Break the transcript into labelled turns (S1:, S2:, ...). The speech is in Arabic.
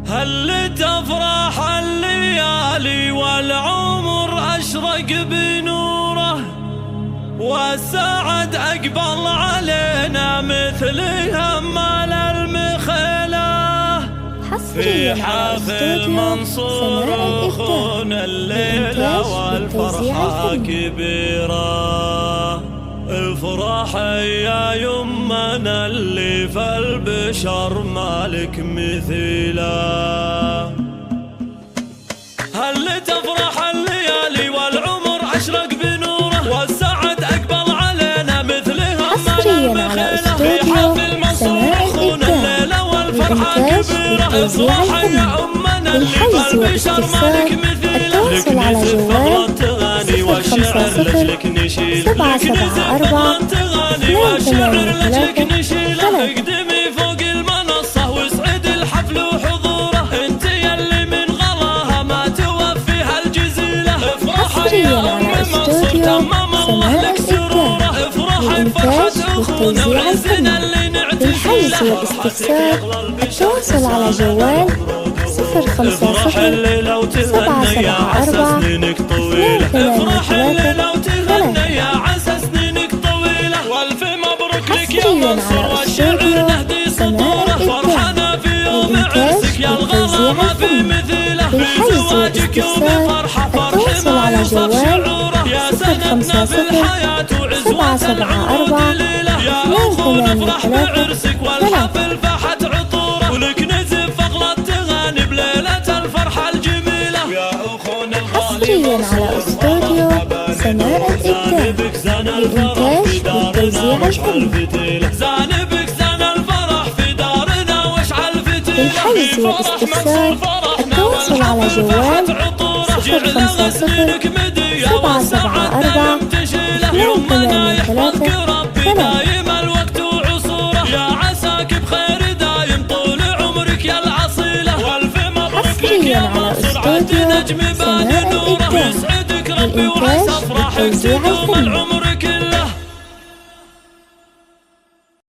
S1: هل تفرح الليالي والعمر أشرق بنوره، والسعد أقبل علينا مثل همال المخيلة. في حافل منصور أخونا الليلة والفرحة كبيرة. افرح يا يمنا اللي في البشر مالك مثيله. هل تفرح الليالي والعمر أشرق بنوره، والسعد أقبل علينا مثل همال المخيلة. في حافل منصور أخونا الليلة والفرحة كبيرة. افرح يا أمنا اللي في البشر مالك مثيله. لك نزف فقرة تغاني والشعر لجلك نشيله. لك نزف فقرة تغاني والشعر لجلك نشيله. اقدمي فوق المنصة واسعد الحفل وحضوره، انت يلي من غلاها ما توفيها الجزيلة. افرح يا أم منصور تمم الله لك سروره. افرح بفرحة أخونا وعزنا اللي نعتزله.
S2: للحجز والاستفسار التواصل على جوال 050 774
S1: سنينك طويلة. افرح الليلة وتهنى يا عسى سنينك طويلة. والف مبروك لك يا منصور والشعر نهدي سطوره. فرحنا في يوم عرسك يا الغلا ما في مثيله. بزواجك وبفرحة فرح ما يوصف شعوره. يا سندنا في الحياة وعزوة دليلة. يا أخونا افرح بعرسك والحفل فاحت عطوره. ولك نزف فقرة تغاني بليلة الفرحة الجميلة. ويا أخونا
S2: حصريا على استوديو سماء الإبداع للإنتاج والتوزيع الفني.
S1: زانبك زان الفرح في دارنا واشعل فتيلة.
S2: للحجز والاستفسار التواصل على جوال 050 774 283
S1: دايم الوقت وعصوره. يا عساك بخير دايم طول عمرك يا العصيلة. والف مبروك لك يا منصور عد نجم بان نوره. يسعدك ربي وعسى افراحك تدوم العمر